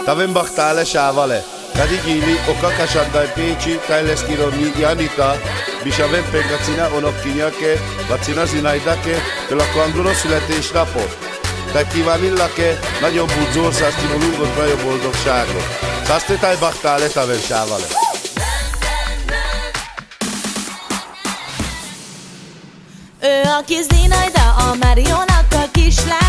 Taven baktale sávale. Tady díly oka kašandaj péči, tajleskironi Janita, Bisaven Pengacina onokkinyake, Lacina Zinaidake, tulakoan születésnapot. Tehát kívánillak-e nagyobb budzorszást, timulungot, nagyobb boldogságot. Szasztétáj baktale taven sávale. Ő a kis Zinayda, a Marionak a kislány.